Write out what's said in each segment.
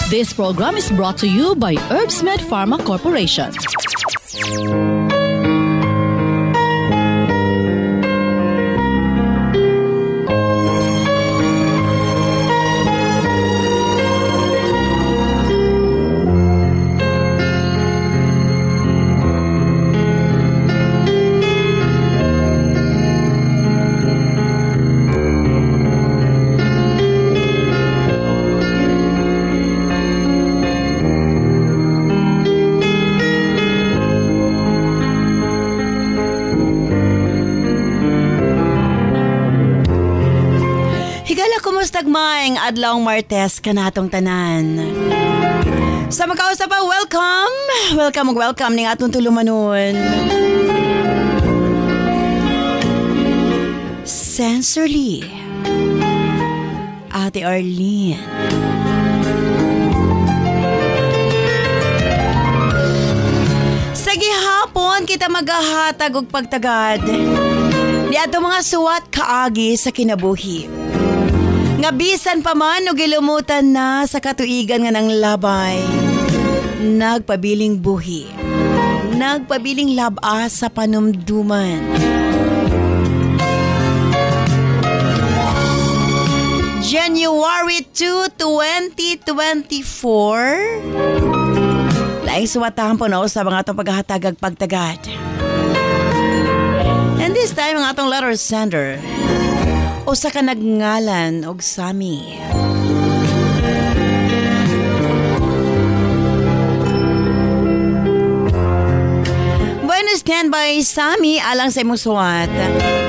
This program is brought to you by Herbsmed Pharma Corporation. Tagmayng adlawng Martes kanatong tanan. Sa makausap pa, welcome ning atong tulumanon. Sensorly, Ate Arlene. Sa gihapon kita magahatag og pagtagad di ato mga suwat kaagi sa kinabuhi. Nga bisan pa man o gilumutan na sa katuigan nga ng labay. Nagpabiling buhi. Nagpabiling laba sa panumduman. January 2, 2024. Laing suwatahan po na sa mga itong paghahatagag pagtagad. And this time, ang atong letter sender o sa kanagngalan og Sami. Bueno, stand by Sami alang sa imong suwat.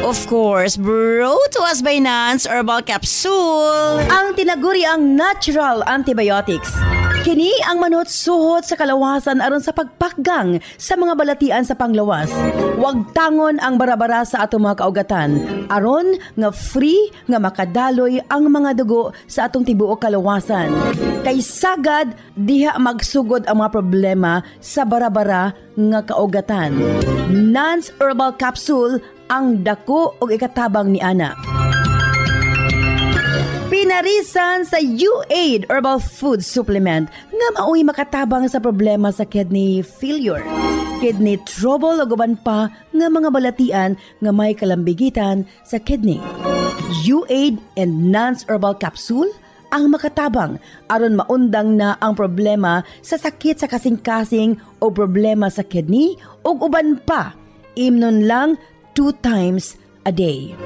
Of course, brought to us by Nance Herbal Capsule. Ang tinaguri ang natural antibiotics. Kini ang manot-suhot sa kalawasan aron sa pagpakgang sa mga balatian sa panglawas. Huwag tangon ang barabara sa atong mga kaugatan. Aron nga free nga makadaloy ang mga dugo sa atong tibuok kalawasan. Kay sagad diha magsugod ang mga problema sa barabara nga kaugatan. Nance Herbal Capsule ang dako og ikatabang ni ana. Pinarisan sa U-Aid Herbal Food Supplement nga mao'y makatabang sa problema sa kidney failure, kidney trouble o guban pa nga mga balatian nga may kalambigitan sa kidney. U-Aid and Nance Herbal Capsule ang makatabang aron maundang na ang problema sa sakit sa kasing-kasing o problema sa kidney o uban pa. Imnon lang 2 times a day.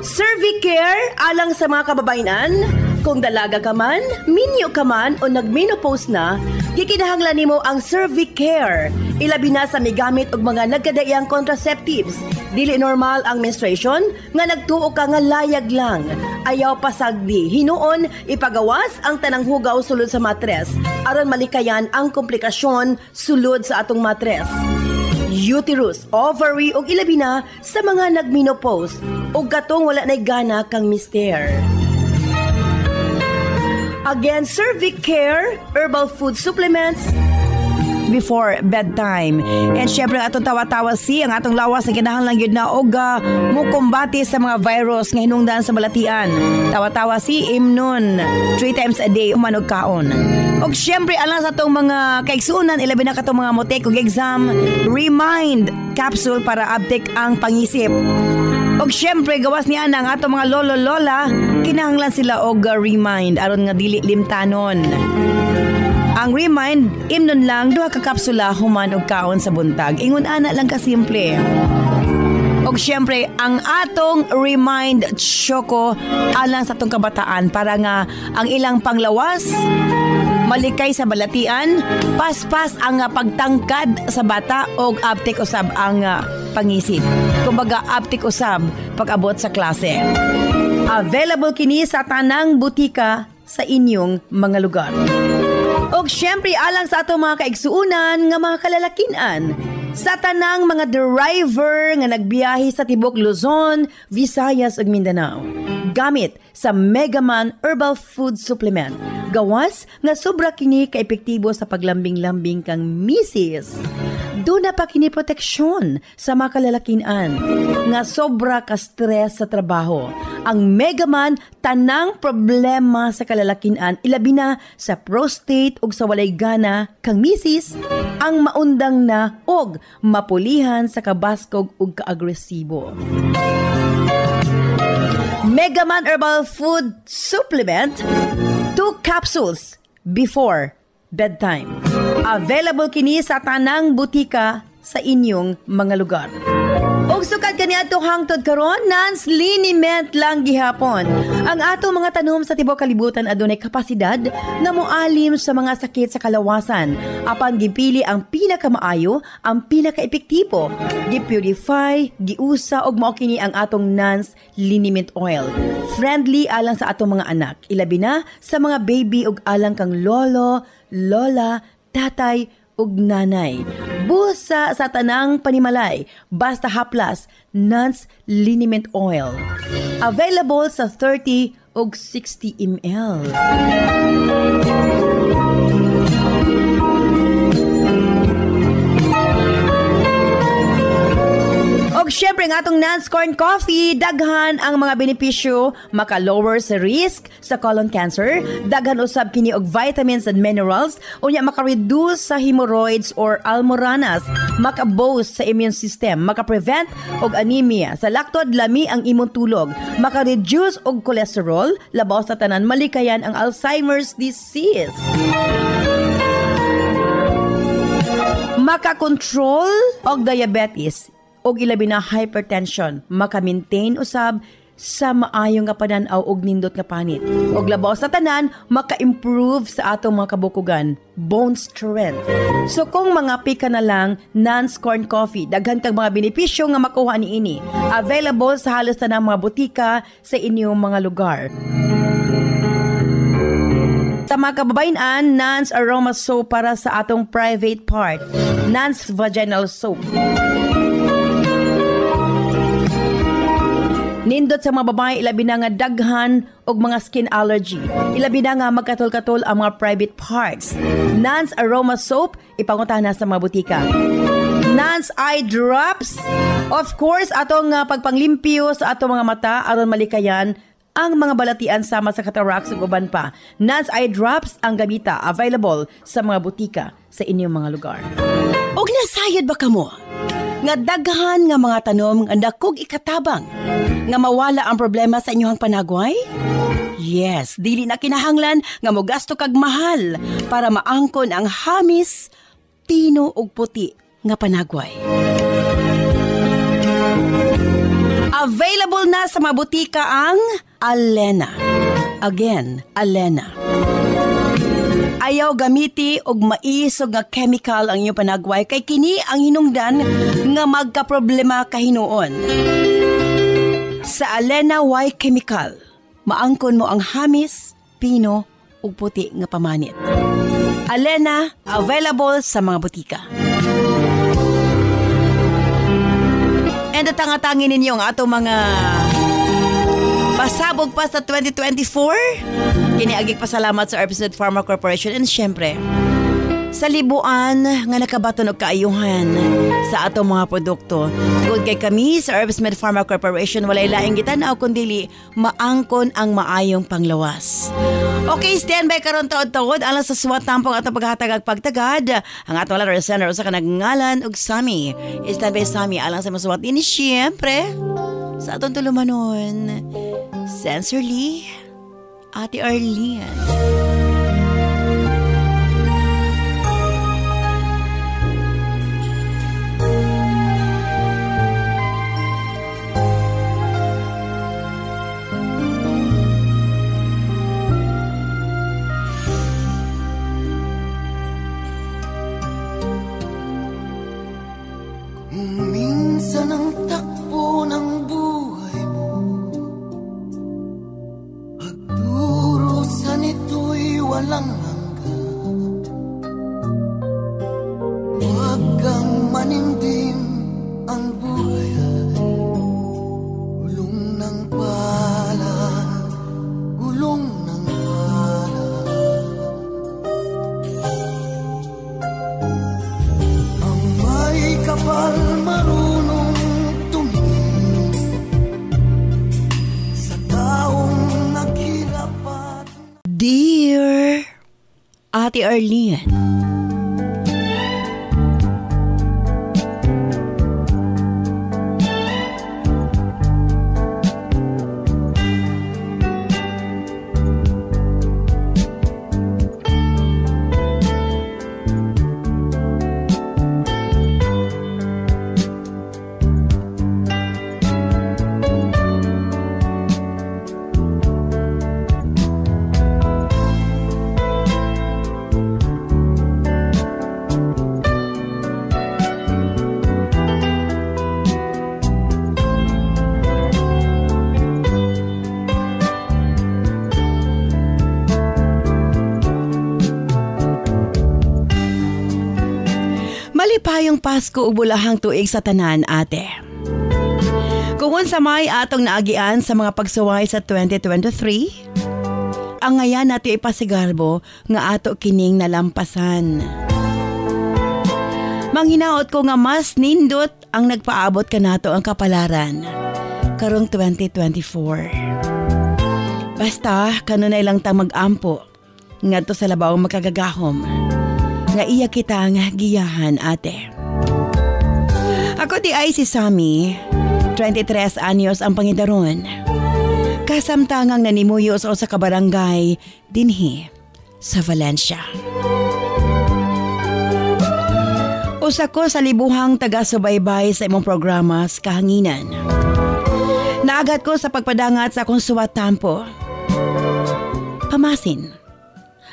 Cervicare alang sa mga kababainan. Kung dalaga ka man, minyo ka man o nagmenopause na, gikinahanglan nimo ang Cervicare. Ilabi na sa migamit og mga nagkadaiyang contraceptives. Dili normal ang menstruation nga nagtuo ka nga layag lang. Ayaw pasagdi, hinuon ipagawas ang tanang hugaw sulod sa matres aron malikayan ang komplikasyon sulod sa atong matres. Uterus, ovary ug ilabi na sa mga nagmenopause ug katong wala nay gana kang mister. Again, Cervicare Herbal Food Supplements before bedtime. And syempre atong tawa-tawa ang atong lawas na kinahanglan gyud na og mukumbati sa mga virus nga hinungdan sa balatian. Tawa-tawa imnon 3 times a day uman og kaon. Og syempre alang sa atong mga kaigsuonan ilabi na katong mga motek og exam, Remind capsule para update ang pangisip. Og syempre gawas niya ang atong mga lolo-lola, kinahanglan sila og Remind aron nga dili limtanon. Ang Remind, imnon lang 2 ka kapsula human og kaon sa buntag. Ingon ana lang ka simple. Og syempre, ang atong Remind Choco alang sa atong kabataan para nga ang ilang panglawas malikay sa balatian, paspas ang pagtangkad sa bata og aptik usab ang pangisip. Kumbaga aptik usab pag-abot sa klase. Available kini sa tanang butika sa inyong mga lugar. Og syempre alang sa atong mga kaigsuunan nga mga kalalakinan, sa tanang mga driver nga nagbiyahe sa tibok Luzon, Visayas ug Mindanao. Gamit sa Megaman Herbal Food Supplement. Gawas nga sobra kini ka-epektibo sa paglambing-lambing kang misis. 2 Aduna pa kini proteksyon sa mga kalalakian nga sobra ka stress sa trabaho. Ang Megaman tanang problema sa kalalakian ilabi na sa prostate ug sa walay gana kang misis ang maundang na og mapulihan sa kabaskog ug kaagresibo. Megaman Herbal Food Supplement 2 capsules before bedtime. Available kini sa tanang butika sa inyong mga lugar. Og sukad kaniadto hangtod karon Nance liniment lang gihapon. Ang ato mga tanom sa tibuok kalibutan adunay kapasidad nga moalim sa mga sakit sa kalawasan. Apan gipili ang pinakamaayo, ang pinakaepektibo. Gipurify, giusa og mao kini ang atong Nance liniment oil. Friendly alang sa atong mga anak, ilabi na sa mga baby ug alang kang lolo, lola, tatay ug nanay. Busa sa tanang panimalay, basta haplas, Nance liniment oil. Available sa 30 ug 60 ml. Og syempre nga atong Nance Corn Coffee, daghan ang mga benepisyo, maka-lower sa risk sa colon cancer, daghan usab kini og vitamins and minerals, unya maka-reduce sa hemorrhoids or almoranas, maka-boost sa immune system, maka-prevent og anemia, sa laktod lami ang imong tulog, maka-reduce og cholesterol, labaw sa tanan malikayan ang Alzheimer's disease. Maka-control og diabetes, og ilabi na hypertension, maka-maintain usab sa maayong nga pananaw og nindot nga panit. Og labaw sa tanan, maka-improve sa atong mga kabukugan, bone strength. So kung mga pika na lang, Nance Corn Coffee, daghan kang mga benepisyo nga makuha niini. Available sa halos tanang mga butika sa inyong mga lugar. Sa mga kababayan, Nance Aroma Soap para sa atong private part, Nance Vaginal Soap. Nindot sa mga babae, ilabi na nga daghan og mga skin allergy. Ilabi na nga magkatol-katol ang mga private parts. Nance Aroma Soap, ipanguntahan na sa mga butika. Nance Eye Drops, of course, atong pagpanglimpyo sa atong mga mata aron malikayan ang mga balatian sama sa cataracts ug uban pa. Nance Eye Drops ang gamita, available sa mga butika sa inyong mga lugar. Og nasayod ba kamo? Nga daghan nga mga tanom nga dakog ikatabang nga mawala ang problema sa inyong panagway? Yes, dili na kinahanglan nga mogasto kag mahal para maangkon ang hamis, tino ug puti nga panagway. Available na sa mga butika ang Alena. Again, Alena. Ayaw gamiti og maisog nga chemical ang iyong panagway kay kini ang hinungdan nga magkaproblema kahinuon. Sa Alena Y Chemical, maangkon mo ang hamis, pino ug puti nga pamanit. Alena, available sa mga butika. And tangatangin ninyo ang atong mga pasabog pa sa 2024. Kiniagig pasalamat sa Herbsmed Pharma Corporation and syempre sa libuan nga nakabaton og kaayuhan sa atong mga produkto. Good kay kami sa Herbsmed Pharma Corporation, walay laing gitanaw kundi maangkon ang maayong panglawas. Okay, stand by karon taod-taod alang sa suwat tampong atong paghatag pagtagad. Ang atong letter sender usa ka nagngalan og Sammy. Stand by Sammy alang sa masuwat ini syempre sa atong tulumanon. Sincerely, Ate Arlene. Minsan ang takbo ng buhay mo pagdurusan ito'y walang hanggan. Huwag kang manindim, ang buhay ay gulong ng pala, gulong ng pala. Ang may Dear Ate Arlene, malipayong Pasko ug bulahang tuig sa tanan, ate. Kung unsa may atong naagian sa mga pagsuway sa 2023, ang ngayan nato ipasigarbo nga ato kining nalampasan. Manghinaot ko nga mas nindot ang nagpaabot kanato ang kapalaran karong 2024. Basta kanunay lang ta mag-ampo ngadto sa labawong makagagahom nga iya kita nga giyahan, ate. Ako di ay si Sammy, 23 anyos ang pangidaron. Kasamtangang nanimuyo sa usa ka barangay dinhi sa Valencia. Usa ko sa libuhang taga-subaybay sa imong programa sa kahanginan. Naagat ko sa pagpadangat sa akong suwat tampo. Pamasin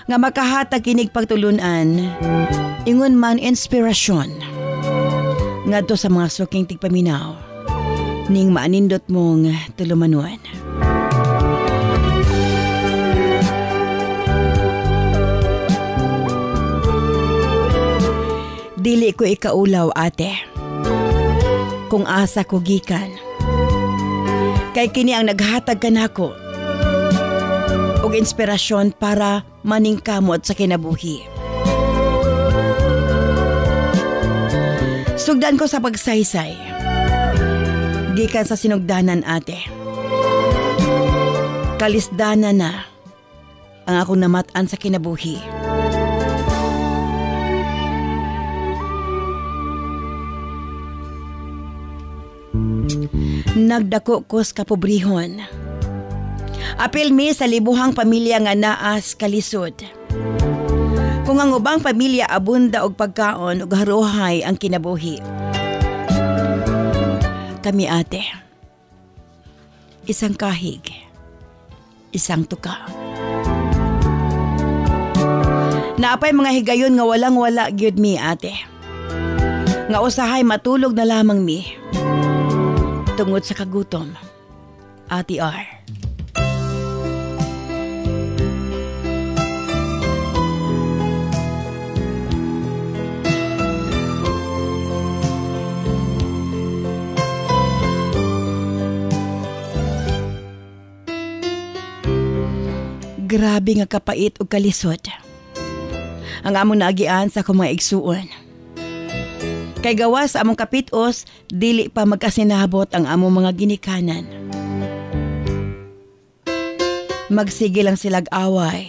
nga makahatag kinig pagtulunan, ingon man inspirasyon ngadto sa mga suking tigpaminaw ning maanindot mong tulumanon. Dili ko ikaulaw, ate, kung asa ko gikan, kay kini ang naghatag kanako og inspirasyon para maningkamot sa kinabuhi. Sugdan ko sa pagsaysay, gikan sa sinugdanan, ate. Kalisdanan na ang akong namatan sa kinabuhi. Nagdako ko sa kapobrihon. Apil mi sa libuhang pamilya nga naas kalisod. Kung ang ubang pamilya abunda og pagkaon ug haruhay ang kinabuhi, kami, ate, isang kahig, isang tuka. Naapay mga higayon nga walang-wala gyud mi, ate. Nga usahay matulog na lamang mi tungod sa kagutom, Ate R. Grabe nga kapait ug kalisod ang among naagian sa akong mga igsuon. Kay gawas sa among kapitos, dili pa magkasinabot ang among mga ginikanan. Magsige lang silag away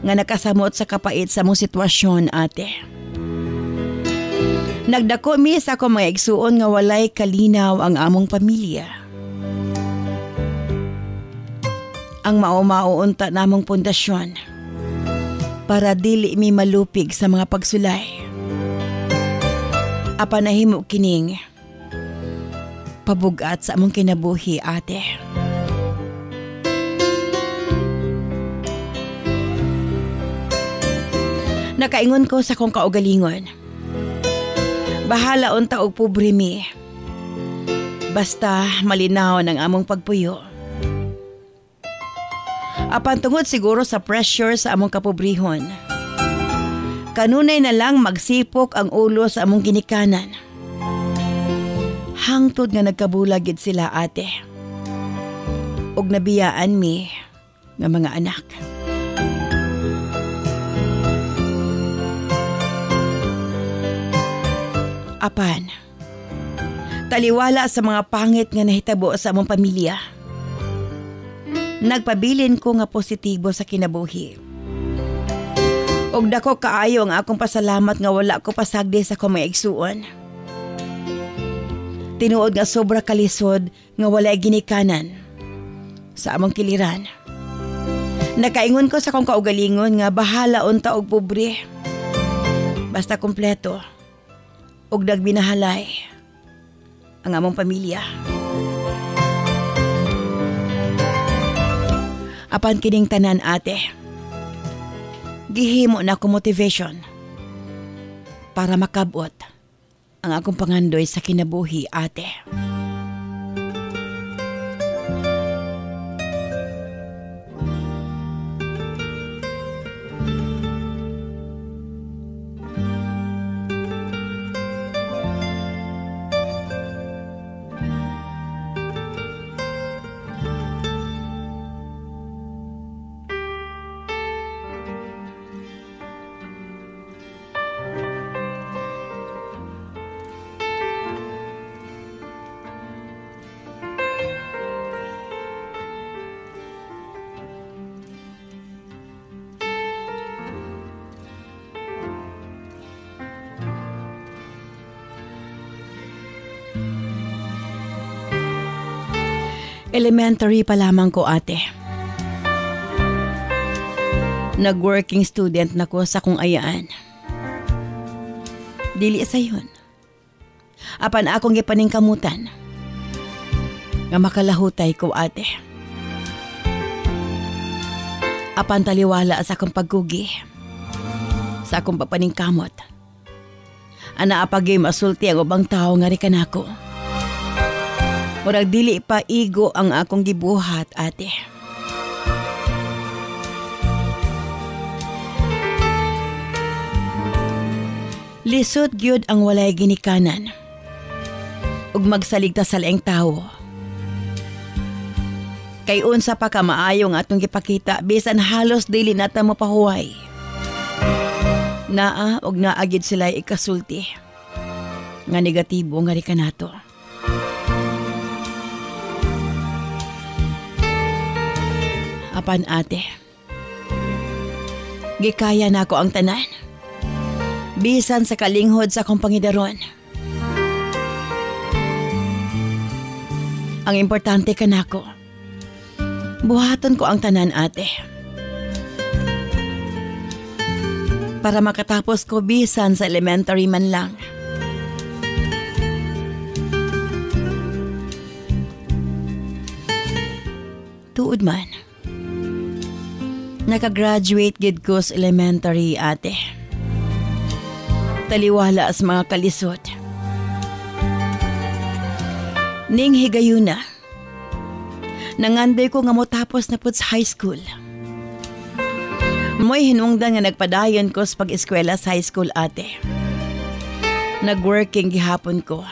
nga nakasamot sa kapait sa among sitwasyon, ate. Nagdako mi sa akong mga igsuon nga walay kalinaw ang among pamilya. Ang mao-mauunta namong pundasyon para dili mi malupig sa mga pagsulay. Apan nahimo kining pabugat sa among kinabuhi, ate. Nakaingon ko sa kong kaugalingon. Bahala unta og pobre mi. Basta malinaw ng among pagpuyo. Apan tungod siguro sa pressure sa among kapobrihon, kanunay na lang magsipok ang ulo sa among ginikanan. Hangtod nga nagkabulagid sila, ate. Og nabiyaan mi nga mga anak. Apan, taliwala sa mga pangit nga nahitabo sa among pamilya. Nagpabilin ko nga positibo sa kinabuhi. Og dako kaayo ang akong pasalamat nga wala ko pasagdi sa akong mga igsuon. Tinuod nga sobra kalisod nga wala ginikanan sa among kiliran. Nakaingon ko sa akong kaugalingon nga bahala unta og pobre. Basta kompleto og dagbinahalay ang among pamilya. Apan kining tanan ate, gihimo na ko motivation para makabot ang akong pangandoy sa kinabuhi ate. Elementary pa lamang ko ate. Nag-working student na ko sa kung ayaan. Dili sa yun. Apan akong gipaningkamutan nga makalahutay ko ate. Apan taliwala sa akong pagkugi, sa akong papaningkamot. Ana apagay masulti ang ubang tao nga rikan ako. Murag dili pa igo ang akong gibuhat ate. Lisod gyud ang walay ginikanan ug magsaligta sa laing tawo. Kay unsa pa ka maayo nga atong gipakita bisan halos dili nata mo pahuway. Naa og naa gyud sila ikasulti nga negatibo nga rikanato. Apan ate, gikaya na ako ang tanan. Bisan sa kalinghod sa akong pangidaron. Ang importante ka nako, buhaton ko ang tanan ate. Para makatapos ko bisan sa elementary man lang. Tuod man. Nakagraduate gid ko sa elementary ate. Taliwala sa mga kalisod. Ning higayuna. Nangandoy ko nga motapos na pud sa high school. Mo'y hinungdan nga nagpadayon ko sa pag-eskwela sa high school ate. Nag-working gihapon ko.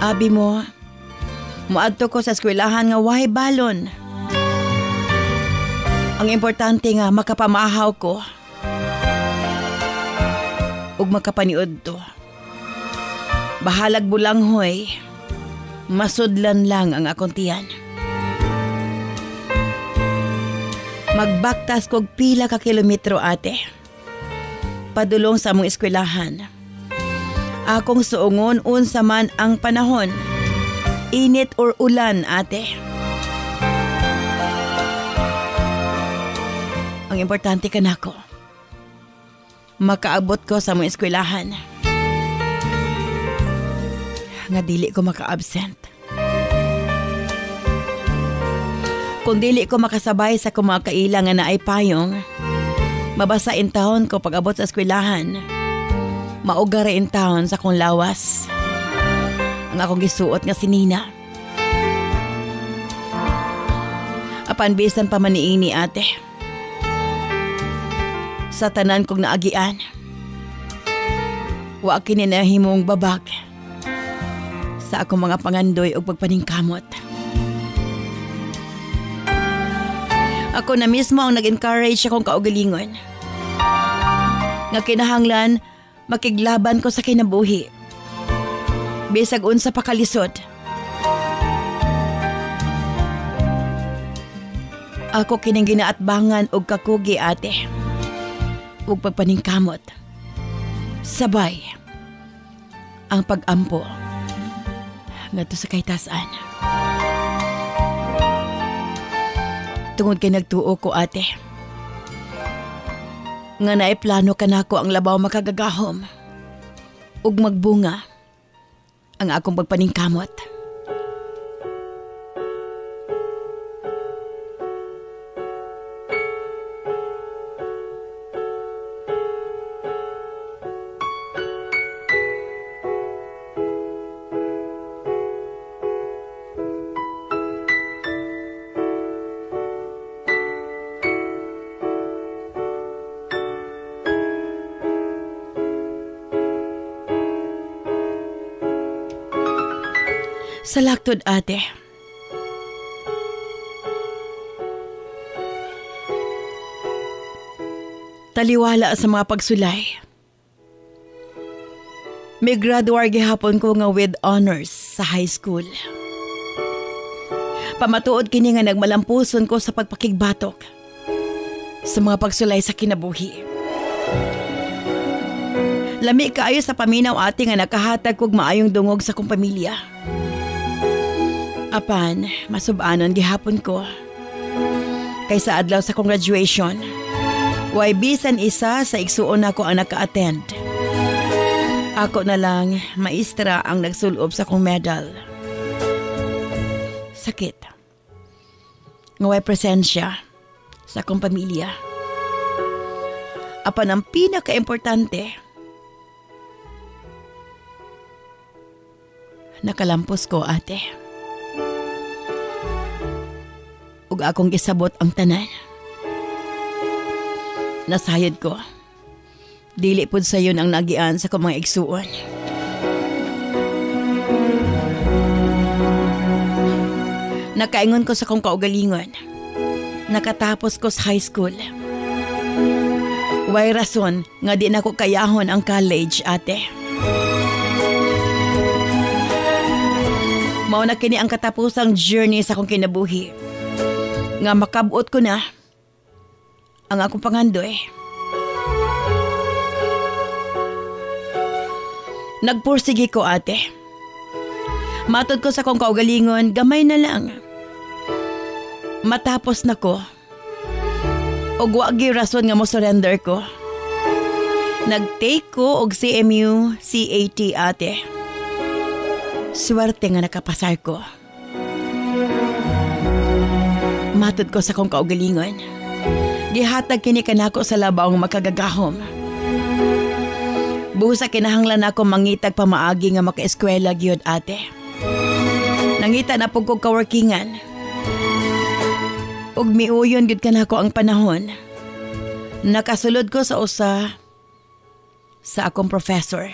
Abi mo, muadto ko sa eskwelahan nga wahay balon. Ang importante nga makapamahaw ko ug makapaniud to. Bahalag bulanghoy, masudlan lang ang akong tiyan. Magbaktas kog pila ka kilometro ate. Padulong sa among eskwelahan. Akong suungon unsa man ang panahon. Init or ulan ate. Ang importante ka nako. Makaabot ko sa among eskwelahan. Nga dili ko maka-absent. Kung dili ko makasabay sa kumakailang nga naay payong, mabasa in taon ko pag abot sa eskwelahan. Mauga in taon sa kong lawas. Ang akong gisuot nga sinina. Apan bisan pa man niini ate. Sa tanan kong naagian. Wa kininahimong babag sa akong mga pangandoy o pagpaningkamot. Ako na mismo ang nag-encourage akong kaugalingon. Nga kinahanglan, makiglaban ko sa kinabuhi. Bisag unsa pa kalisod. Ako kining ginaatbangan og kakugi ate. Ug pagpaningkamot. Sabay ang pag-ampo ngadto sa kahitasan. Tungod kay nagtuo ko ate. Nga naiplano kanako ang labaw makagagahom ug magbunga ang akong pagpaningkamot. Salaktod ate. Taliwala sa mga pagsulay. May graduar gihapon ko nga with honors sa high school. Pamatuod kini nga nagmalampuson ko sa pagpakigbatok sa mga pagsulay sa kinabuhi. Lami kaayo sa paminaw ate nga nakahatag kog maayong dungog sa kong pamilya. Apan, masubanon gihapon ko. Kaysa adlaw sa kong graduation, way bisan isa sa igsuon ako ang naka-attend. Ako na lang, maestra ang nagsulob sa kong medal. Sakit. Nga way presensya sa kong pamilya. Apan ang pinaka-importante, nakalampos ko ate. Ug akong gisabot ang tanan. Nasayod ko. Dili pud sayon ang nagian sa kong mga igsuon. Nakaingon ko sa kong kaugalingon. Nakatapos ko sa high school. Way rason nga di na ko kayahon ang college ate. Mao na kini ang katapusang journey sa akong kinabuhi. Nga makabuot ko na ang akong pangandoy. Nagpursige ko ate. Matod ko sa kong kaugalingon, gamay na lang. Matapos na ko. Og wagi rason nga mo surrender ko. Nag-take ko og CMU CAT ate. Swerte nga nakapasar ko. Matod ko sa kong kaugalingon. Gihatag kini kanako sa labaw nga makagagahom. Busa kinahanglan ako mangitag pamaagi nga maka-eskwela gyud ate. Nangita na pug kog kaworkingan. Ug miuyon gyud kanako ang panahon. Nakasulod ko sa usa sa akong professor.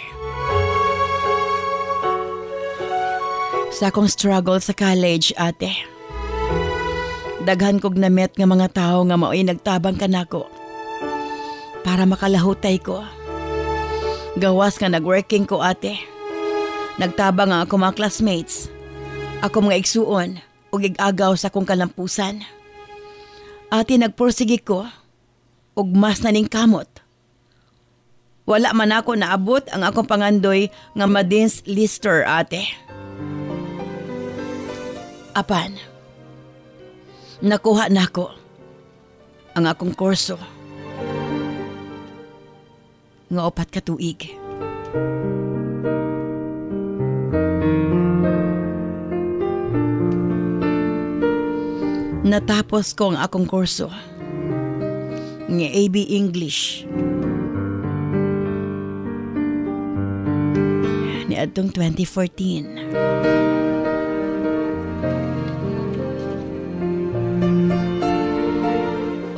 Sa akong struggle sa college ate. Daghan kog namet nga mga tao nga mao'y nagtabang kanako para makalahutay ko. Gawas nga nagworking ko ate. Nagtabang nga ako mga classmates. Ako mga igsuon o gigagaw sa akong kalampusan. Ate nagpursige ko ug mas naning kamot. Wala man ako naabot ang akong pangandoy nga ma-Dean's Lister ate. Apan, nakuha na ko ang akong kurso nga 4 ka tuig. Natapos ko ang akong kurso nga AB English niadtong 2014.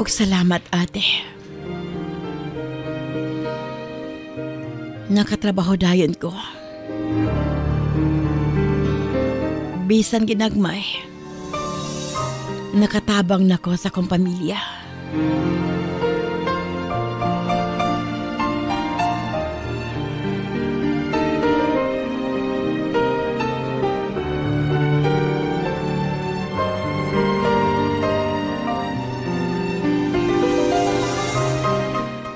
Og salamat ate. Nakatrabaho dayon ko. Bisan ginagmay, nakatabang nako sa kong pamilya.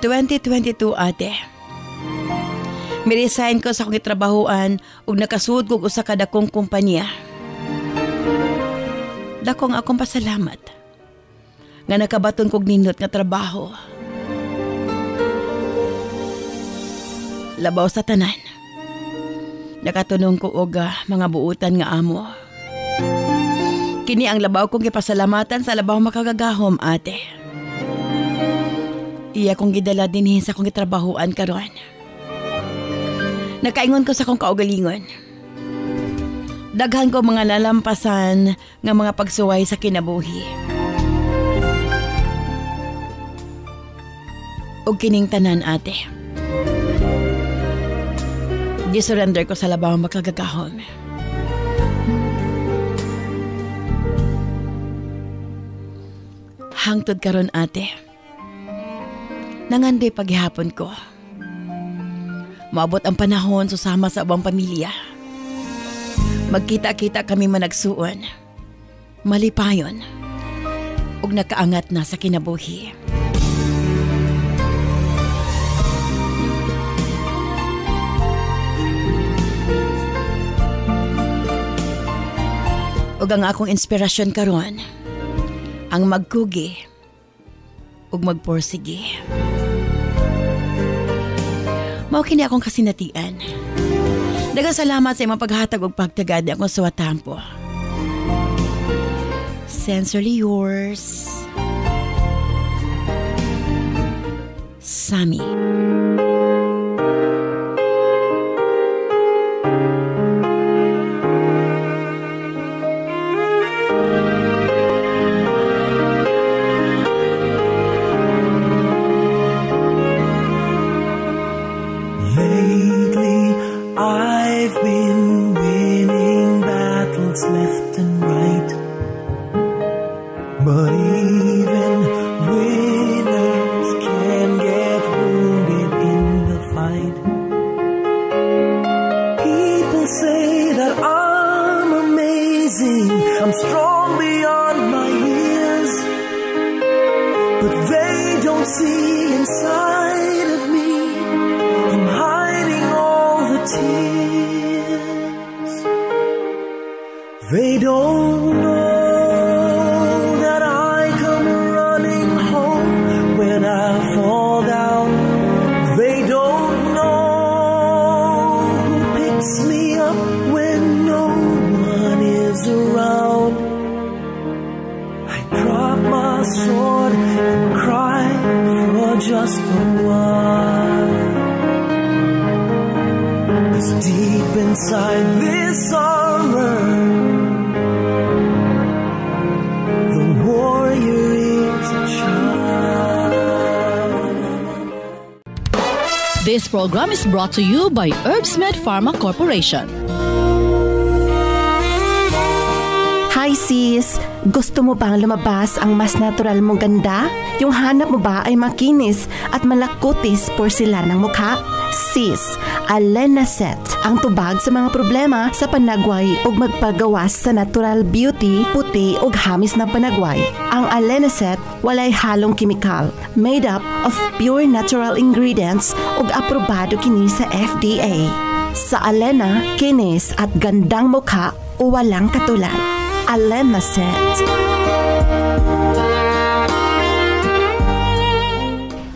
2022 ate. Miresign ko sa akong itrabahoan ug nakasud kog usa ka dakong kumpanya. Dakong akong pasalamat nga nakabaton kog nindot nga trabaho. Labaw sa tanan, nakatunong ko og mga buutan nga amo. Kini ang labaw kong gipasalamatan sa labaw makagagahom ate. Iya kong gidala dinhi sa akong gitrabahoan karon. Nakaingon ko sa akong kaugalingon. Daghan ko mga nalampasan nga mga pagsuway sa kinabuhi. Ug kining tanan ate. Gisurrender ko sa labaw makagagahom. Hangtod karon ate. Nangandoy paghihapon ko. Maabot ang panahon susama sa ubang pamilya. Magkita-kita kami managsuon, malipayon, ug nakaangat na sa kinabuhi. Ug ang akong inspirasyon karon, ang magkugi ug magporsige. Mao kini akong kasinatian. Daghang salamat sa imong paghatag og pagtagad akong suwatampo. Sincerely yours, Sammy. They don't know that I come running home when I fall down. They don't know who picks me up when no one is around. I drop my sword and cry for just a while. 'Cause deep inside this armor, This program is brought to you by Herbsmed Pharma Corporation. Hi sis! Gusto mo bang lumabas ang mas natural mong ganda? Yung hanap mo ba ay makinis at malakutis porsilan ng mukha? Sis, Alenaset ang tubag sa mga problema sa panagway ug magpagawas sa natural beauty, puti ug hamis na panagway. Ang Alenaset walay halong kimikal, made up of pure natural ingredients ug aprobado kini sa FDA. Sa Alena, kinis at gandang mukha o walang katulad. Alenaset.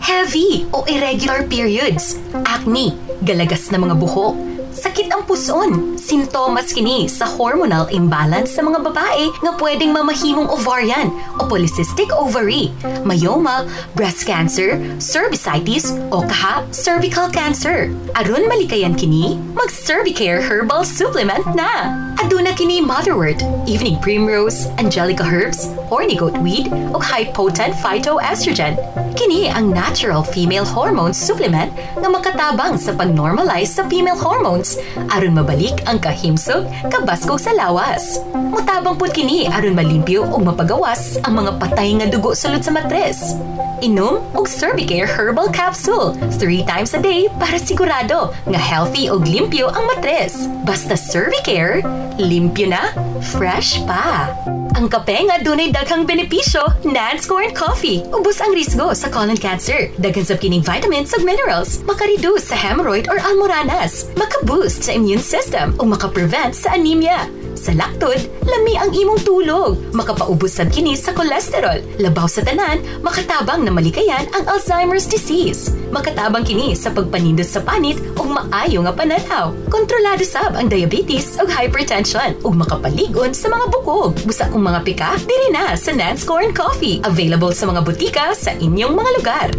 Heavy o irregular periods, acne, galagas na mga buhok, sakit ang puson, sintomas kini sa hormonal imbalance sa mga babae nga pwedeng mamahimong ovarian o polycystic ovary, myoma, breast cancer, cervicitis o kaha cervical cancer. Aron malikayan kini, mag-Cervicare Herbal Supplement na. Aduna kini motherwort, evening primrose, angelica herbs, horny goatweed o high-potent phytoestrogen. Kini ang natural female hormone supplement nga makatabang sa pag-normalize sa female hormones aron mabalik ang kahimsog kabaskog sa lawas. Mutabang pud kini aron malimpyo ug mapagawas ang mga patay nga dugo sulod sa matres. Inom og Cervicare Herbal Capsule 3 times a day para sigurado nga healthy ug limpyo ang matres. Basta Cervicare, limpyo na, fresh pa. Ang kape nga dunay daghang benepisyo, Nance Corn Coffee. Ubos ang risgo sa colon cancer. Daghan sa kining vitamins ug minerals. Maka-reduce sa hemorrhoid or almoranas. Maka-boost sa immune system ug maka-prevent sa anemia. Sa laktod, lami ang imong tulog. Makapaubos sa kini sa kolesterol. Labaw sa tanan, makatabang na malikayan ang Alzheimer's disease. Makatabang kini sa pagpanindot sa panit ug maayo nga pananaw. Kontrolado sab ang diabetes ug hypertension ug makapaligon sa mga bukog. Busa kong mga pika, diri na sa Nance Corn Coffee. Available sa mga butika sa inyong mga lugar.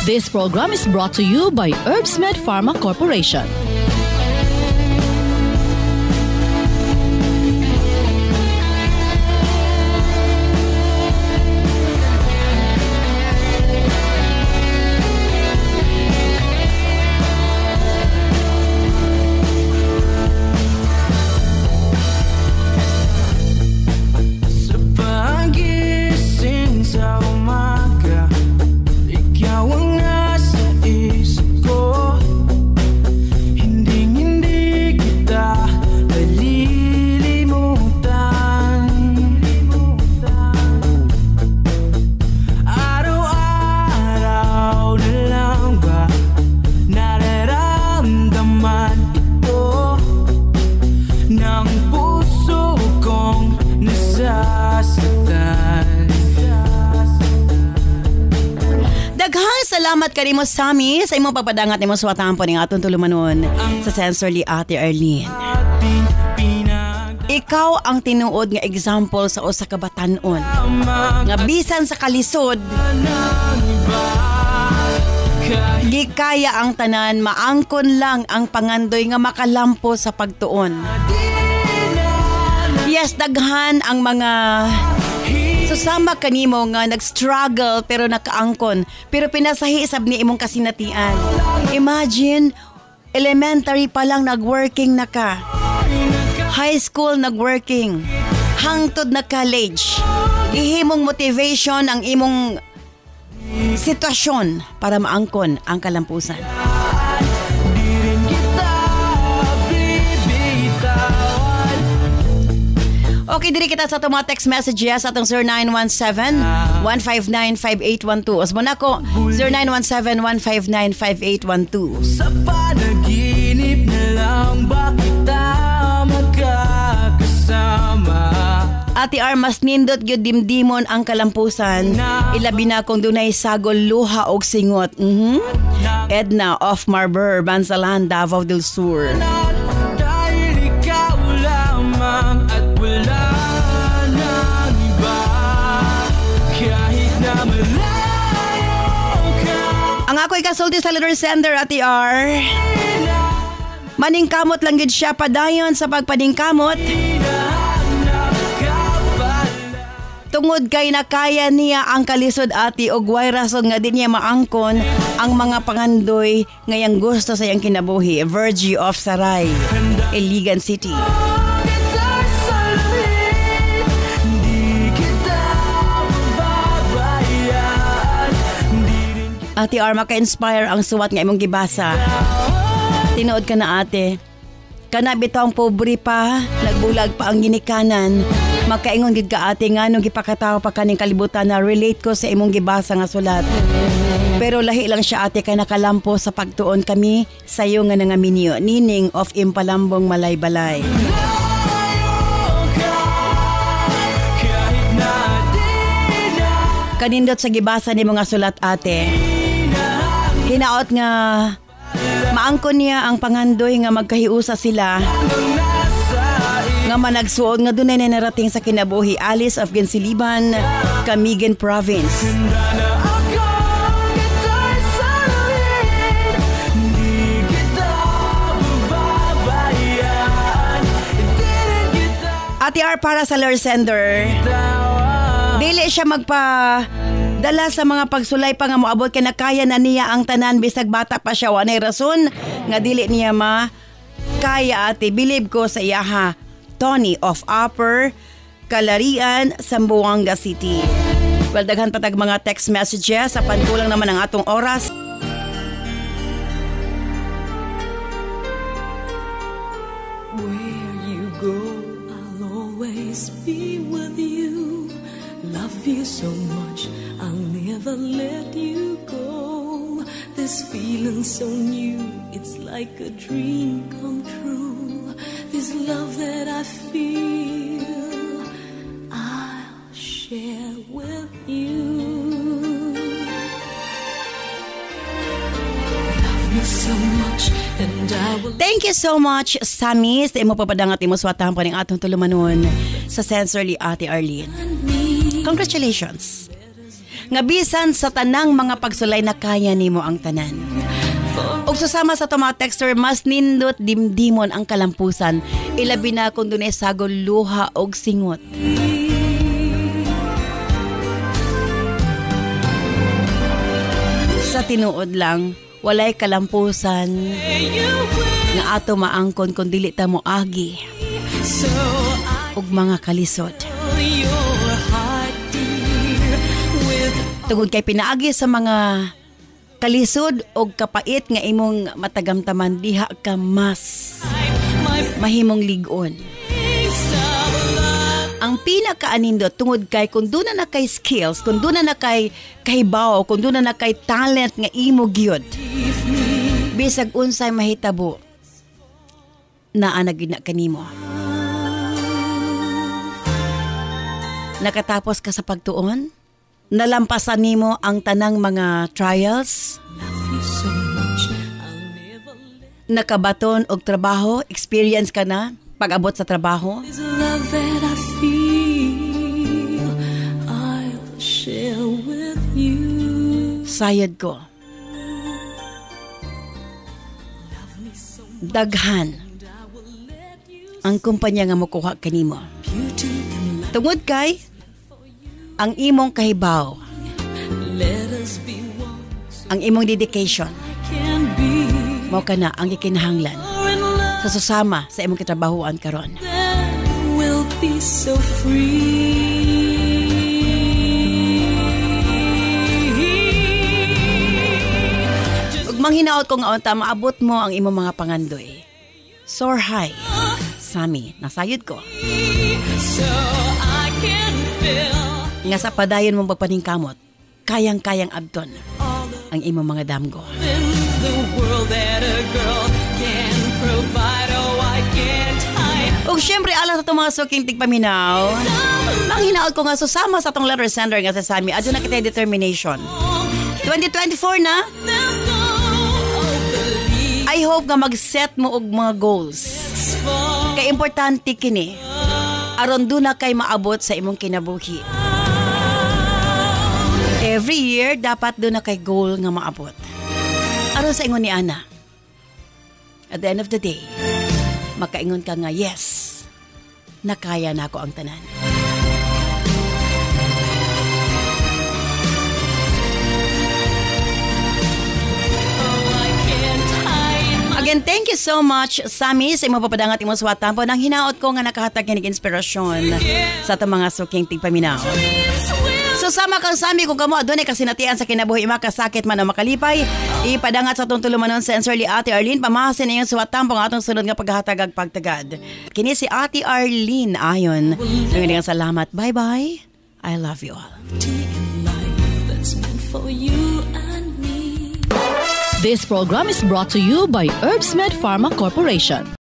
This program is brought to you by Herbsmed Pharma Corporation. Salamat kanimo Sami sa imong papadangat nimo suwatan po ning atong tulumanon sa Sensorly Ate Arlene. Ikaw ang tinuod nga example sa usa ka batan-on nga bisan sa kalisod gikaya ang tanan, maangkon lang ang pangandoy nga makalampo sa pagtuon. Yes, daghan ang mga susama kanimo nga nag-struggle pero nakaangkon, pero pinasahi sab ni imong kasinatian. Imagine, elementary pa lang nag-working na ka. High school nag-working. Hangtod na college. Ihimong motivation ang imong sitwasyon para maangkon ang kalampusan. Okay, diri kita sa itong mga text messages sa itong 0917-159-5812. Osmo na ko, 0917-159-5812. Sa panaginip na lang ba kita magkakasama? Ate R, mas nindot gyud dimdimon ang kalampusan. Ilabi na kung dunay sagol, luha og singot. Edna of Marber, Bansalan, Davao del Sur. Dahil ikaw lamang at wala nang iba. Kahit na malayo ka. Ang ako'y kasulti sa letter sender, Ate R. Maningkamot lang gid siya padayon sa pagpaningkamot. Tungod kay nakaya niya ang kalisod ati og way rason nga di niya maangkon ang mga pangandoy ngayang gusto sa iyang kinabuhi. Virgie of Saray, Iligan City. Ate R, maka-inspire ang suwat nga imong gibasa. Tinuod ka na ate. Kana bitong pobre pa, nagbulag pa ang ginikanan. Makaingon gid ka ate nga nung gipakataw pa kaning kalibutan na relate ko sa imong gibasa nga sulat. Pero lahi lang siya ate kay nakalampo sa pagtuon kami sayo nga nangaminyo. Nining of Impalambong Malaybalay. Kanindot sa gibasa ni mga sulat ate. Hinaot nga maangkon niya ang pangandoy nga magkahiusa sila. Nga managsuod nga dunay na narating sa kinabuhi. Alice of Ginsiliban, Camigan Province. Ate R, para sa lure sender, dili siya magpadala sa mga pagsulay pa nga moabot kay nakaya na niya ang tanan bisag bata pa siya. Wanay rason nga dili niya kaya ate. Believe ko sa iyaha. Tony of Upper Calarian, Zamboanga City. Well, daghan patag mga text messages. Sa pankulang naman ang atong oras. Where you go, I'll always be with you. never let you go. This feeling so new, it's like a dream come true. This love that I feel, I'll share with you. Love me so much and I will. Thank you so much, Sammy. Sa imo papadangat imo swatahan po ng atong tulumanon sa Sensorly Ate Arlene. Congratulations. Nga bisan sa tanang mga pagsulay na kaya nimo ang tanan. Ug susama sa mga texter, mas nindot dimdimon ang kalampusan. Ilabi na kung dunay sagol luha og singot. Sa tinuod lang, walay kalampusan nga ato maangkon kung dili ta mo agi ug mga kalisod. Tungod kay pinaagi sa mga kalisod o kapait nga imong matagamtaman, diha ka mas mahimong ligon. Ang pinakaanindot tungod kay kung doon na kay skills, kung doon na kay kahibaw, kung doon na kay talent nga imo gyud, bisag unsay mahitabo naa na gid na kanimo. Nakatapos ka sa pagtuon, nalampasan nimo ang tanang mga trials, nakabaton og trabaho, experience ka na pag-abot sa trabaho. Sayad ko, daghan ang kumpanya nga mokuha kanimo. Tungod kay ang imong kahibaw, ang imong dedication, mao kana ang gikinahanglan sa susama sa imong kitrabahoan karon. We'll be so free. Ug manghinaot ko nga unta maabot mo ang imong mga pangandoy. Soar high, Sammy, nasayod ko. So I can feel Nga sa padayon mong pagpaningkamot, kayang-kayang abton ang imong mga damgo. in the world that a girl can provide. Oh, I can't hide. Ug syempre alas sa itong mga suking tigpaminaw, manghinaot ko nga susama sa itong letter sender nga sa Sammy, adyo na kita determination. 2024 na, I hope nga mag-set mo og mga goals. Kay importante kini, aron doon na kay maabot sa imong kinabuhi. Every year, dapat doon na kay goal nga maabot. Aron sa ingon ni Ana, at the end of the day, makaingon ka nga, yes, nakaya na ako ang tanan. Again, thank you so much, Sammy, sa imong papadangat imong suwatan po. Nang hinaot ko nga nakahatag kinig inspirasyon sa itong mga suking tigpaminaw. So sama kang Sammy kung kamo adunay kasinatian sa kinabuhi makasakit man o makalipay, ipadangat sa atong tulumanon sa Sensorly Ate Arlene, pamahasin na yung suwatan po ang atong sunod nga paghahatag ag pagtagad. Kini si Ate Arlene ayon. Ngayon salamat. Bye-bye. I love you all. That's meant for you and me. This program is brought to you by Herbsmed Pharma Corporation.